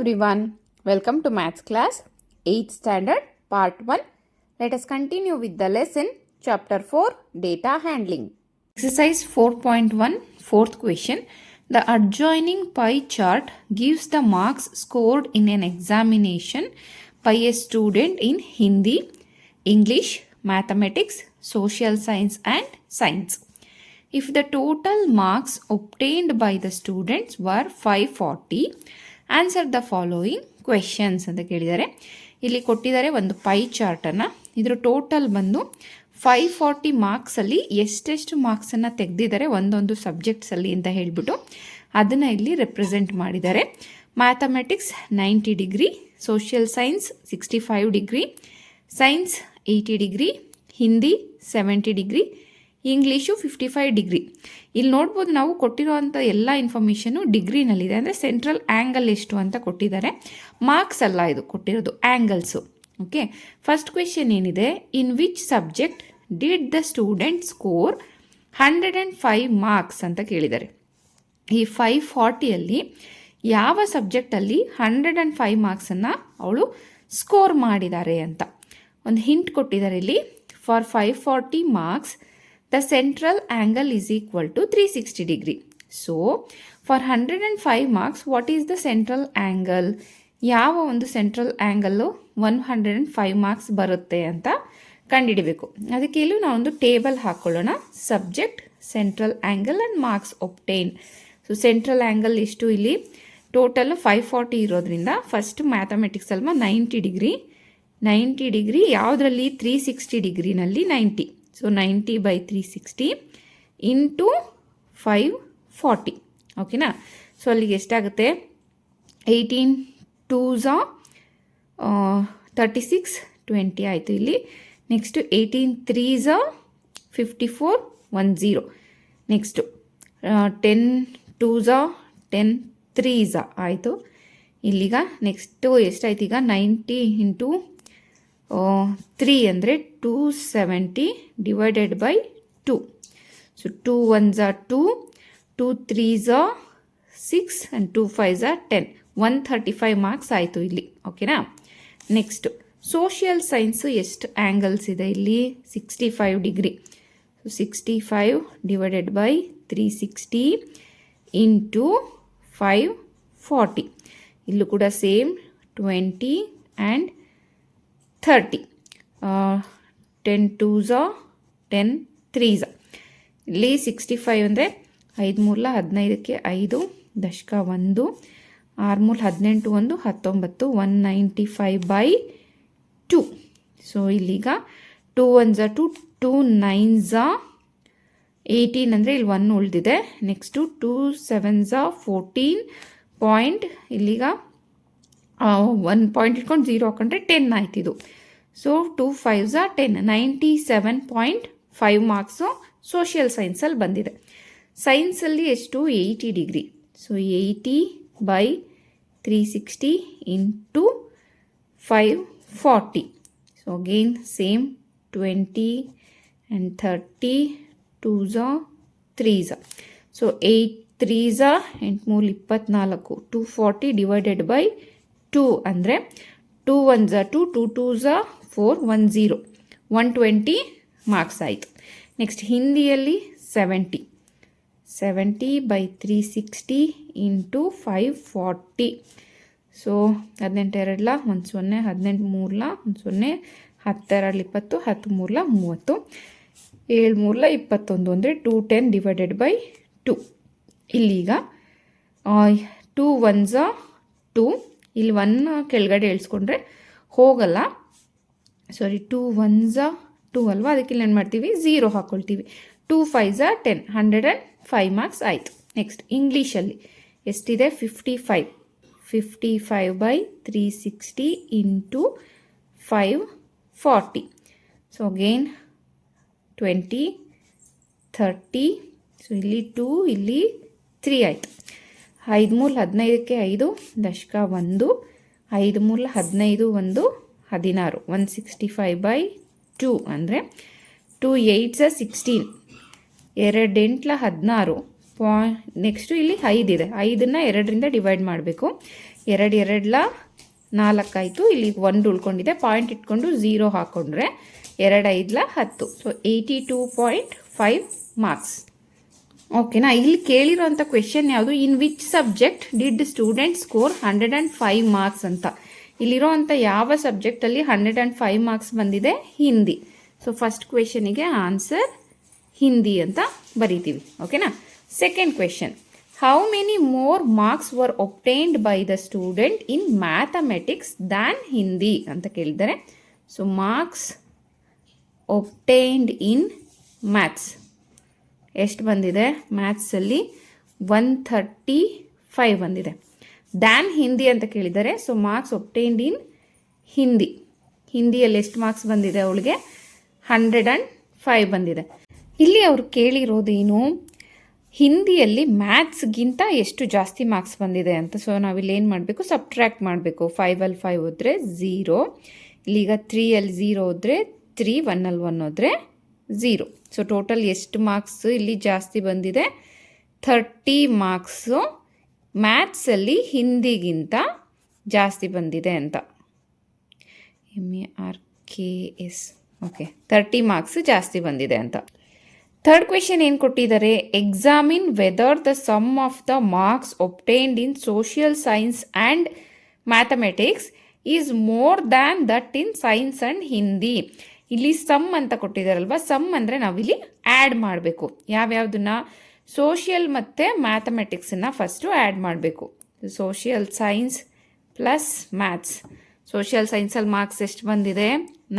everyone, welcome to Maths class 8th standard part 1. Let us continue with the lesson chapter 4 data handling. Exercise 4.1 fourth question. The adjoining pie chart gives the marks scored in an examination by a student in Hindi, English, Mathematics, Social Science and Science. If the total marks obtained by the students were 540, answer the following questions ಅಂತ ಕೇಳಿದ್ದಾರೆ. ಇಲ್ಲಿ ಕೊಟ್ಟಿದ್ದಾರೆ ಒಂದು pi ಚಾರ್ಟನ್ನು. ಇದರ total ಬಂದು 540 ಮಾರ್ಕ್ಸಲ್ಲಿ ಎಷ್ಟೆಷ್ಟು ಮಾರ್ಕ್ಸನ್ನು ತೆಗೆದಿದ್ದಾರೆ ಒಂದೊಂದು ಸಬ್ಜೆಕ್ಟ್ಸಲ್ಲಿ ಅಂತ ಹೇಳಿಬಿಟ್ಟು ಅದನ್ನು ಇಲ್ಲಿ ರೆಪ್ರೆಸೆಂಟ್ ಮಾಡಿದ್ದಾರೆ. Mathematics 90 degree, social science 65 degree, science 80 degree, Hindi 70 degree, English 55 degree. ಇಲ್ಲಿ ನೋಡ್ಬೋದು ನಾವು ಕೊಟ್ಟಿರೋವಂಥ ಎಲ್ಲ ಇನ್ಫಾರ್ಮೇಷನು ಡಿಗ್ರಿನಲ್ಲಿದೆ. ಅಂದರೆ ಸೆಂಟ್ರಲ್ ಆ್ಯಂಗಲ್ ಎಷ್ಟು ಅಂತ ಕೊಟ್ಟಿದ್ದಾರೆ, ಮಾರ್ಕ್ಸ್ ಅಲ್ಲ ಇದು ಕೊಟ್ಟಿರೋದು, ಆ್ಯಂಗಲ್ಸು. ಓಕೆ, ಫಸ್ಟ್ ಕ್ವೆಶನ್ ಏನಿದೆ, ಇನ್ which subject did the student score 105 marks ಅಂತ ಕೇಳಿದ್ದಾರೆ. ಈ 540ಯಲ್ಲಿ ಯಾವ ಸಬ್ಜೆಕ್ಟಲ್ಲಿ 105 ಮಾರ್ಕ್ಸನ್ನು ಅವಳು ಸ್ಕೋರ್ ಮಾಡಿದ್ದಾರೆ ಅಂತ ಒಂದು ಹಿಂಟ್ ಕೊಟ್ಟಿದ್ದಾರೆ ಇಲ್ಲಿ. For 540 marks the central angle is equal to 360 degree. So, for 105 marks, what is the central angle? ಯಾವ ಒಂದು ಸೆಂಟ್ರಲ್ ಆ್ಯಂಗಲ್ಲು 105 ಮಾರ್ಕ್ಸ್ ಬರುತ್ತೆ ಅಂತ ಕಂಡುಹಿಡಬೇಕು. ಅದಕ್ಕೆ ಇಲ್ಲಿ ನಾವೊಂದು ಟೇಬಲ್ ಹಾಕ್ಕೊಳ್ಳೋಣ. Subject, central angle and marks obtain. So central angle ಎಷ್ಟು ಇಲ್ಲಿ ಟೋಟಲ್ 540 ಇರೋದ್ರಿಂದ ಫಸ್ಟ್ ಮ್ಯಾಥಮೆಟಿಕ್ಸ್ ಅಲ್ವಾ 90 ಡಿಗ್ರಿ. 90 ಡಿಗ್ರಿ ಯಾವುದರಲ್ಲಿ 360 ಡಿಗ್ರಿನಲ್ಲಿ 90. So 90 by 360 into 540. ಓಕೆನಾ? ಸೊ ಅಲ್ಲಿಗೆ ಎಷ್ಟಾಗುತ್ತೆ, 18 2s 36 20 ಆಯಿತು ಇಲ್ಲಿ. Next 18 3s 54 10. Next 10 2s 10 3s ಆಯಿತು ಇಲ್ಲಿಗ. ನೆಕ್ಸ್ಟು ಎಷ್ಟಾಯ್ತು ಈಗ 90 ಇಂಟು 3 ಅಂದರೆ 270 divided by 2. So 2 1s 2, 2 3s 6 and 2 5s 10. 135 marks ಆಯಿತು ಇಲ್ಲಿ. ಓಕೆನಾ? ನೆಕ್ಸ್ಟು ಸೋಷಿಯಲ್ ಸೈನ್ಸು ಎಷ್ಟು ಆ್ಯಂಗಲ್ಸ್ ಇದೆ ಇಲ್ಲಿ 65 degree. So 65 divided by 360 into 540. ಇಲ್ಲೂ ಕೂಡ ಸೇಮ್ 20 ಆ್ಯಂಡ್ 30. 10 2s 10 3s. ಇಲ್ಲಿ 65 ಅಂದರೆ 5 3 15ಕ್ಕೆ 5 ದಶಕ 1, 6 3 18 1 19, 195 by 2. ಸೊ ಇಲ್ಲಿಗ 2 1s 2, 2 9s 18 ಅಂದರೆ ಇಲ್ಲಿ 1 ಉಳಿದಿದೆ. ನೆಕ್ಸ್ಟು 2 7s 14 ಪಾಯಿಂಟ್, ಇಲ್ಲಿಗ 1 ಪಾಯಿಂಟ್ ಇಟ್ಕೊಂಡು 0 ಹಾಕೊಂಡ್ರೆ 10 ಆಯ್ತಿದು. ಸೊ 2 5s 10, 97.5 ಮಾರ್ಕ್ಸು ಸೋಷಿಯಲ್ ಸೈನ್ಸಲ್ಲಿ ಬಂದಿದೆ. ಸೈನ್ಸಲ್ಲಿ ಎಷ್ಟು 80 degree. So 80 by 360 into 540. So again same 20 and 30, 2s 3s. So 8 3s 8 3 24, 240 divided by 2 ಅಂದರೆ 2 1s 2, 2 2s 4 10, 120 ಮಾರ್ಕ್ಸ್ ಆಯಿತು. ನೆಕ್ಸ್ಟ್ ಹಿಂದಿಯಲ್ಲಿ 70 by 360 ಇಂಟು 540. ಸೊ 18 2 1 0, 18 3 1 0, 10 2 20, 10 3 30, 7 3 21 ಅಂದರೆ 210 ಡಿವೈಡೆಡ್ ಬೈ 2. ಇಲ್ಲಿಗ 2 1s 2, ಇಲ್ಲಿ 1 ಕೆಳಗಡೆ ಇಳಿಸ್ಕೊಂಡ್ರೆ ಹೋಗಲ್ಲ. ಸಾರಿ 2 1s 2 ಅಲ್ವಾ, ಅದಕ್ಕೆ ಇಲ್ಲಿ ಏನು ಮಾಡ್ತೀವಿ 0 ಹಾಕ್ಕೊಳ್ತೀವಿ. 2 5s 10, 105 ಮಾರ್ಕ್ಸ್ ಆಯಿತು. ನೆಕ್ಸ್ಟ್ ಇಂಗ್ಲೀಷಲ್ಲಿ ಎಷ್ಟಿದೆ 55 by 360 into 540. So again 20 30. So ಇಲ್ಲಿ 2 ಇಲ್ಲಿ 3 ಆಯಿತು. 5 3 15ಕ್ಕೆ 5 ದಶಕ 1, 5 3 15 1 16, 165 by 2 ಅಂದರೆ 2 8s 16, 2 8 16 ನೆಕ್ಸ್ಟು ಇಲ್ಲಿ 5 ಇದೆ, 5ನ್ನ 2ರಿಂದ ಡಿವೈಡ್ ಮಾಡಬೇಕು. 2 2ಲ 4 ಆಯಿತು. ಇಲ್ಲಿ 1 ಉಳ್ಕೊಂಡಿದೆ, ಪಾಯಿಂಟ್ ಇಟ್ಕೊಂಡು 0 ಹಾಕ್ಕೊಂಡ್ರೆ 2 5ಲ 10. So 82.5 marks. ಓಕೆನಾ. ಇಲ್ಲಿ ಕೇಳಿರೋಂಥ ಕ್ವೆಶನ್ ಯಾವುದು, in which subject did student score 105 marks ಅಂತ. ಇಲ್ಲಿರೋ ಅಂಥ ಯಾವ ಸಬ್ಜೆಕ್ಟಲ್ಲಿ 105 ಮಾರ್ಕ್ಸ್ ಬಂದಿದೆ, ಹಿಂದಿ. ಸೊ ಫಸ್ಟ್ ಕ್ವೆಶನಿಗೆ ಆನ್ಸರ್ ಹಿಂದಿ ಅಂತ ಬರೀತೀವಿ. ಓಕೆನಾ. Second question, how many more marks were obtained by the student in mathematics than Hindi ಅಂತ ಕೇಳಿದ್ದಾರೆ. So marks obtained in maths ಎಷ್ಟು ಬಂದಿದೆ, ಮ್ಯಾಥ್ಸಲ್ಲಿ 135 ಬಂದಿದೆ. ದ್ಯಾನ್ ಹಿಂದಿ ಅಂತ ಕೇಳಿದ್ದಾರೆ. So marks obtained in Hindi, ಹಿಂದಿಯಲ್ಲಿ ಎಷ್ಟು ಮಾರ್ಕ್ಸ್ ಬಂದಿದೆ ಅವಳಿಗೆ, 105 ಬಂದಿದೆ. ಇಲ್ಲಿ ಅವರು ಕೇಳಿರೋದೇನು, ಹಿಂದಿಯಲ್ಲಿ ಮ್ಯಾಥ್ಸ್ಗಿಂತ ಎಷ್ಟು ಜಾಸ್ತಿ ಮಾರ್ಕ್ಸ್ ಬಂದಿದೆ ಅಂತ. ಸೊ ನಾವಿಲ್ಲಿ ಏನು ಮಾಡಬೇಕು, ಸಬ್ಟ್ರ್ಯಾಕ್ಟ್ ಮಾಡಬೇಕು. 5ಅಲ್ಲಿ 5 ಹೋದರೆ 0, ಇಲ್ಲಿಗ 3ಅಲ್ಲಿ 0 ಹೋದರೆ 3, 1ಅಲ್ಲಿ 1 ಹೋದರೆ 0. ಸೊ ಟೋಟಲ್ ಎಷ್ಟು ಮಾರ್ಕ್ಸ್ ಇಲ್ಲಿ ಜಾಸ್ತಿ ಬಂದಿದೆ, 30 ಮಾರ್ಕ್ಸು ಮ್ಯಾಥ್ಸಲ್ಲಿ ಹಿಂದಿಗಿಂತ ಜಾಸ್ತಿ ಬಂದಿದೆ ಅಂತ. MARKS. ಓಕೆ, 30 ಮಾರ್ಕ್ಸ್ ಜಾಸ್ತಿ ಬಂದಿದೆ ಅಂತ. ಥರ್ಡ್ ಕ್ವೆಶನ್ ಏನು ಕೊಟ್ಟಿದ್ದಾರೆ, examine whether the sum of the marks obtained in social science and mathematics is more than that in science and Hindi. ಇಲ್ಲಿ ಸಮ್ ಅಂತ ಕೊಟ್ಟಿದ್ದಾರಲ್ವ, ಸಮ್ ಅಂದರೆ ನಾವಿಲ್ಲಿ ಆ್ಯಡ್ ಮಾಡಬೇಕು. ಯಾವ್ಯಾವುದನ್ನ, ಸೋಷಿಯಲ್ ಮತ್ತು ಮ್ಯಾಥಮೆಟಿಕ್ಸನ್ನು ಫಸ್ಟು ಆ್ಯಡ್ ಮಾಡಬೇಕು. Social science plus maths. ಸೋಷಿಯಲ್ ಸೈನ್ಸಲ್ಲಿ ಮಾರ್ಕ್ಸ್ ಎಷ್ಟು ಬಂದಿದೆ,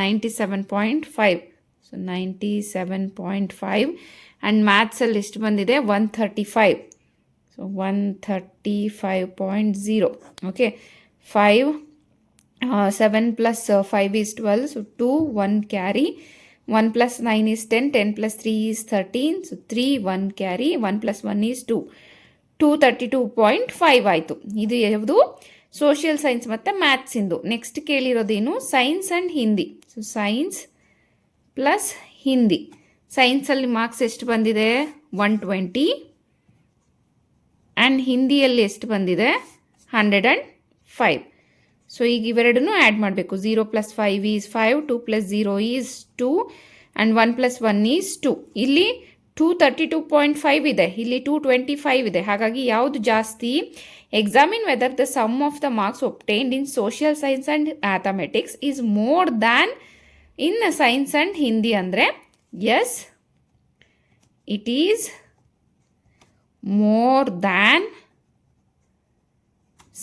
97.5. ಸೊ 97.5 ಆ್ಯಂಡ್ ಮ್ಯಾಥ್ಸಲ್ಲಿ ಎಷ್ಟು ಬಂದಿದೆ, 135. So 135.0. Okay, 5 7 plus 5 is 12, so 2, 1 carry, 1 plus 9 is 10, 10 plus 3 is 13, so 3, 1 carry, 1 plus 1 is 2, 232.5 ಆಯಿತು. ಇದು ಯಾವುದು, ಸೋಷಿಯಲ್ ಸೈನ್ಸ್ ಮತ್ತು ಮ್ಯಾಥ್ಸಿಂದು. ನೆಕ್ಸ್ಟ್ ಕೇಳಿರೋದೇನು, science and Hindi. So science plus Hindi. ಸೈನ್ಸಲ್ಲಿ ಮಾರ್ಕ್ಸ್ ಎಷ್ಟು ಬಂದಿದೆ, 120 ಆ್ಯಂಡ್ ಹಿಂದಿಯಲ್ಲಿ ಎಷ್ಟು ಬಂದಿದೆ, 105. ಸೊ ಈಗ ಇವೆರಡನ್ನೂ ಆ್ಯಡ್ ಮಾಡಬೇಕು. 0 plus 5 is 5, 2 plus 0 is 2 and 1 plus 1 is 2. ಇಲ್ಲಿ 232.5 ಇದೆ, ಇಲ್ಲಿ 225 ಇದೆ. ಹಾಗಾಗಿ ಯಾವುದು ಜಾಸ್ತಿ, examine whether the sum of the marks obtained in social science and mathematics is more than in science and Hindi ಅಂದರೆ yes, it is more than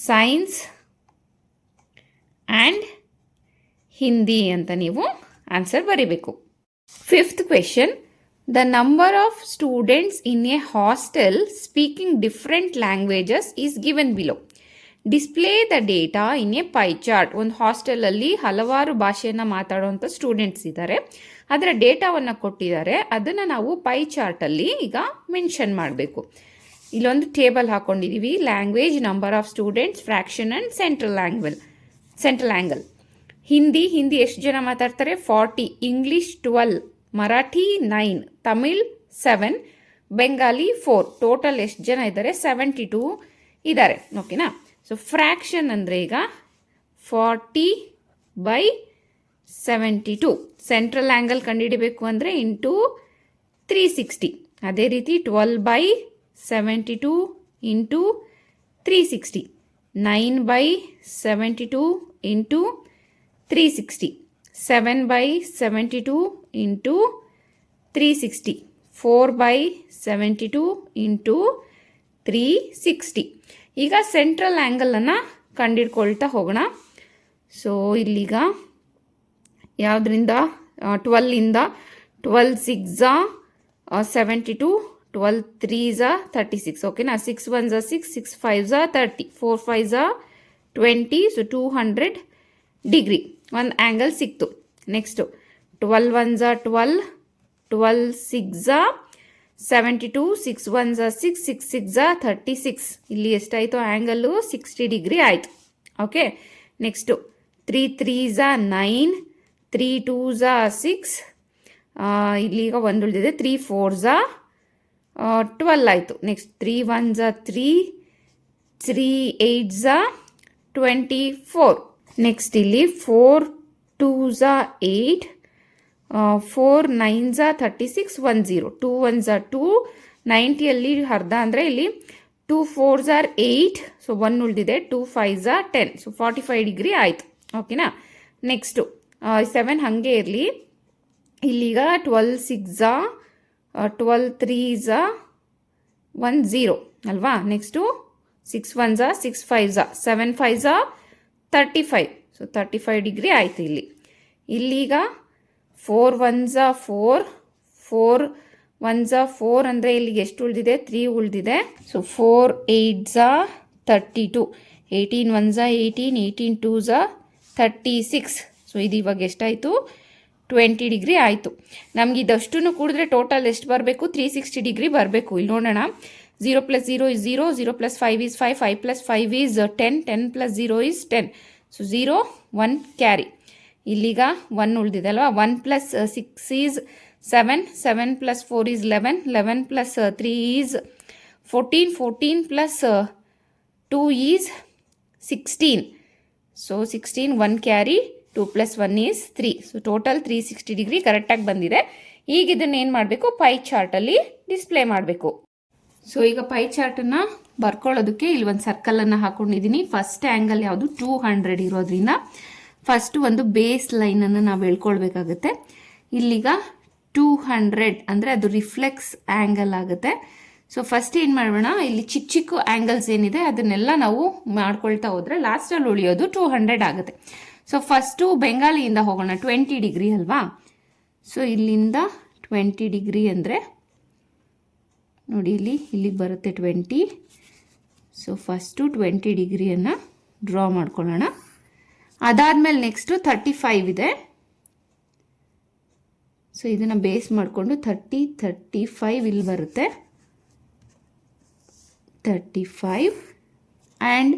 science and Hindi ಅಂತ ನೀವು ಆನ್ಸರ್ ಬರೀಬೇಕು. Fifth question, the number of students in a hostel speaking different languages is given below. Display the data in a pie chart. ಒಂದು ಹಾಸ್ಟೆಲಲ್ಲಿ ಹಲವಾರು ಭಾಷೆಯನ್ನು ಮಾತಾಡುವಂಥ students ಇದ್ದಾರೆ, ಅದರ ಡೇಟಾವನ್ನು ಕೊಟ್ಟಿದ್ದಾರೆ. ಅದನ್ನು ನಾವು ಪೈ ಚಾರ್ಟಲ್ಲಿ ಈಗ ಮೆನ್ಷನ್ ಮಾಡಬೇಕು. ಇಲ್ಲೊಂದು ಟೇಬಲ್ ಹಾಕ್ಕೊಂಡಿದ್ದೀವಿ, language, number of students, fraction and central angle. Hindi ಎಷ್ಟು ಜನ ಮಾತಾಡ್ತಾರೆ, 40, ಇಂಗ್ಲೀಷ್ 12, ಮರಾಠಿ 9, ತಮಿಳ್ 7, ಬೆಂಗಾಲಿ 4. ಟೋಟಲ್ ಎಷ್ಟು ಜನ ಇದ್ದಾರೆ, 72 ಇದ್ದಾರೆ. ಓಕೆನಾ. ಸೊ ಫ್ರ್ಯಾಕ್ಷನ್ ಅಂದರೆ ಈಗ 40/72. ಸೆಂಟ್ರಲ್ ಆ್ಯಂಗಲ್ ಕಂಡುಹಿಡಬೇಕು ಅಂದರೆ ಇಂಟು 360. ಅದೇ ರೀತಿ 12/72 ಇಂಟು 360, 9/72 ಇಂಟು 360, 7/72 ಇಂಟು 360, 4/72 ಇಂಟು 360. ಈಗ ಸೆಂಟ್ರಲ್ ಆ್ಯಂಗಲನ್ನು ಕಂಡುಹಿಡ್ಕೊಳ್ತಾ ಹೋಗೋಣ. ಸೊ ಇಲ್ಲಿಗ ಯಾವುದರಿಂದ, 12ಇಂದ 12 6 72, 12 3 36. ಓಕೆನಾ. 6 1 6, 6 5 30, 4 5 20. ಸೊ 200 ಡಿಗ್ರಿ ಒಂದು ಆ್ಯಂಗಲ್ ಸಿಕ್ತು. ನೆಕ್ಸ್ಟು 12 1 12, 12 6 72, 6 1 6, 6 6 36. ಇಲ್ಲಿ ಎಷ್ಟಾಯಿತು ಆ್ಯಂಗಲ್ಲು, 60 ಡಿಗ್ರಿ ಆಯಿತು. ಓಕೆ. ನೆಕ್ಸ್ಟು 3 3 9, 3 2 6, ಇಲ್ಲಿಗ ಒಂದು ಉಳಿದಿದೆ, 3 4 12 ಆಯಿತು. Next 3 1s 3, 3 8s 24. ನೆಕ್ಸ್ಟ್ ಇಲ್ಲಿ 4 2s 8, 4 9s 36, 10. 2 1s 2, 90ಅಲ್ಲಿ ಅರ್ಧ ಅಂದರೆ ಇಲ್ಲಿ 2 4s 8, ಸೊ 1 ಉಳಿದಿದೆ. 2 5s 10, ಸೊ 45 ಡಿಗ್ರಿ ಆಯಿತು. ಓಕೆನಾ. ನೆಕ್ಸ್ಟು 7 ಹಾಗೆ ಇರಲಿ. ಇಲ್ಲೀಗ 12 6s 12 3s 10 ಅಲ್ವಾ. Next 6 1s 6 5s 7 5s 35, so 35 degree ಆಯಿತು ಇಲ್ಲಿ. ಇಲ್ಲೀಗ 4 1s 4, 4 1s 4 ಅಂದರೆ ಇಲ್ಲಿಗೆ ಎಷ್ಟು ಉಳಿದಿದೆ? 3 ಉಳಿದಿದೆ. So 4 8s 32, 18 1s 18, 18 2s 36. So ಇದು ಇವಾಗ ಎಷ್ಟಾಯಿತು? 20 ಡಿಗ್ರಿ ಆಯಿತು. ನಮ್ಗೆ ಇದಷ್ಟು ಕೂಡಿದ್ರೆ ಟೋಟಲ್ ಎಷ್ಟು ಬರಬೇಕು? 360 ಡಿಗ್ರಿ ಬರಬೇಕು. ಇಲ್ಲಿ ನೋಡೋಣ. 0 + 0 is 0, 0 + 5 is 5, 5 + 5 is 10, 10 + 0 is 10. So 0 1 carry. ಇಲ್ಲಿಗ 1 ಉಳಿದಿದೆ ಅಲ್ವಾ. 1 + 6 is 7, 7 + 4 is 11, 11 + 3 is 14, 14 + 2 is 16. So 16 1 carry, 2 + 1 is 3. So total 360 degree ಕರೆಕ್ಟಾಗಿ ಬಂದಿದೆ. ಈಗ ಇದನ್ನು ಏನು ಮಾಡಬೇಕು? ಪೈ ಚಾರ್ಟಲ್ಲಿ ಡಿಸ್ಪ್ಲೇ ಮಾಡಬೇಕು. ಸೊ ಈಗ ಪೈ ಚಾರ್ಟನ್ನು ಬರ್ಕೊಳ್ಳೋದಕ್ಕೆ ಇಲ್ಲಿ ಒಂದು ಸರ್ಕಲನ್ನು ಹಾಕೊಂಡಿದ್ದೀನಿ. ಫಸ್ಟ್ ಆ್ಯಂಗಲ್ ಯಾವುದು? 200 ಇರೋದ್ರಿಂದ ಫಸ್ಟು ಒಂದು ಬೇಸ್ ಲೈನನ್ನು ನಾವು ಹೇಳ್ಕೊಳ್ಬೇಕಾಗುತ್ತೆ. ಇಲ್ಲಿಗ 200 ಅಂದರೆ ಅದು ರಿಫ್ಲೆಕ್ಸ್ ಆ್ಯಂಗಲ್ ಆಗುತ್ತೆ. ಸೊ ಫಸ್ಟ್ ಏನು ಮಾಡೋಣ, ಇಲ್ಲಿ ಚಿಕ್ಕ ಚಿಕ್ಕ ಆ್ಯಂಗಲ್ಸ್ ಏನಿದೆ ಅದನ್ನೆಲ್ಲ ನಾವು ಮಾಡ್ಕೊಳ್ತಾ ಹೋದರೆ ಲಾಸ್ಟಲ್ಲಿ ಉಳಿಯೋದು 200 ಆಗುತ್ತೆ. ಸೊ ಫಸ್ಟು ಬೆಂಗಾಲಿಯಿಂದ ಹೋಗೋಣ. 20 ಡಿಗ್ರಿ ಅಲ್ವಾ. ಸೊ ಇಲ್ಲಿಂದ 20 ಡಿಗ್ರಿ ಅಂದರೆ ನೋಡಿ ಇಲ್ಲಿಗೆ ಬರುತ್ತೆ 20. ಸೊ ಫಸ್ಟು 20 ಡಿಗ್ರಿಯನ್ನು ಡ್ರಾ ಮಾಡ್ಕೊಳ್ಳೋಣ. ಅದಾದಮೇಲೆ ನೆಕ್ಸ್ಟು 35 ಇದೆ. ಸೊ ಇದನ್ನು ಬೇಸ್ ಮಾಡಿಕೊಂಡು 30, 35 ಇಲ್ಲಿ ಬರುತ್ತೆ. 35 ಆ್ಯಂಡ್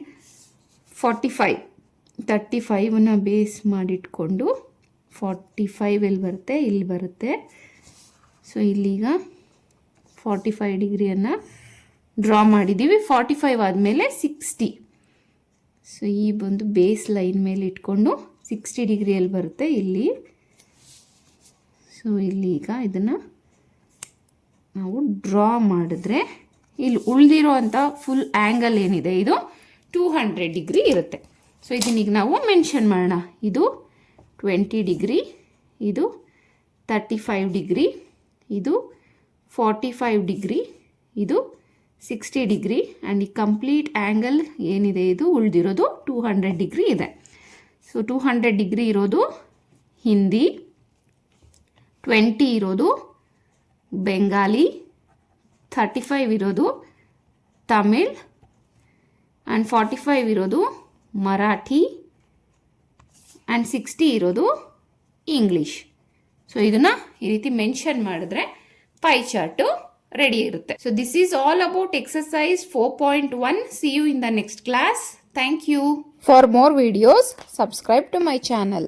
45, 35ನ್ನು ಬೇಸ್ ಮಾಡಿಟ್ಕೊಂಡು 45 ಎಲ್ಲಿ ಬರುತ್ತೆ? ಇಲ್ಲಿ ಬರುತ್ತೆ. ಸೊ ಇಲ್ಲೀಗ 45 ಡಿಗ್ರಿಯನ್ನು ಡ್ರಾ ಮಾಡಿದ್ದೀವಿ. 45 ಆದಮೇಲೆ 60. ಸೊ ಈ ಒಂದು ಬೇಸ್ ಲೈನ್ ಮೇಲೆ ಇಟ್ಕೊಂಡು 60 ಡಿಗ್ರಿಯಲ್ಲಿ ಬರುತ್ತೆ ಇಲ್ಲಿ. ಸೊ ಇಲ್ಲೀಗ ಇದನ್ನು ನಾವು ಡ್ರಾ ಮಾಡಿದ್ರೆ ಇಲ್ಲಿ ಉಳಿದಿರೋ ಅಂಥ ಫುಲ್ ಆ್ಯಂಗಲ್ ಏನಿದೆ ಇದು 200 ಡಿಗ್ರಿ ಇರುತ್ತೆ. ಸೊ ಇದನ್ನೀಗ ನಾವು ಮೆನ್ಷನ್ ಮಾಡೋಣ. ಇದು 20 ಡಿಗ್ರಿ, ಇದು 35 ಡಿಗ್ರಿ, ಇದು 45 ಡಿಗ್ರಿ, ಇದು 60 ಡಿಗ್ರಿ ಆ್ಯಂಡ್ ಈ ಕಂಪ್ಲೀಟ್ ಆ್ಯಂಗಲ್ ಏನಿದೆ ಇದು ಉಳಿದಿರೋದು 200 ಡಿಗ್ರಿ ಇದೆ. ಸೊ 200 ಡಿಗ್ರಿ ಇರೋದು ಹಿಂದಿ, 20 ಇರೋದು ಬೆಂಗಾಲಿ, 35 ಇರೋದು ತಮಿಳ್ ಆ್ಯಂಡ್ 45 ಇರೋದು ಮರಾಠಿ ಆ್ಯಂಡ್ 60 ಇರೋದು ಇಂಗ್ಲೀಷ್. ಸೊ ಇದನ್ನು ಈ ರೀತಿ ಮೆನ್ಷನ್ ಮಾಡಿದ್ರೆ ಪೈ ಚಾರ್ಟು ರೆಡಿ ಇರುತ್ತೆ. So this is all about exercise 4.1. See you in the next class. Thank you. For more videos, subscribe to my channel.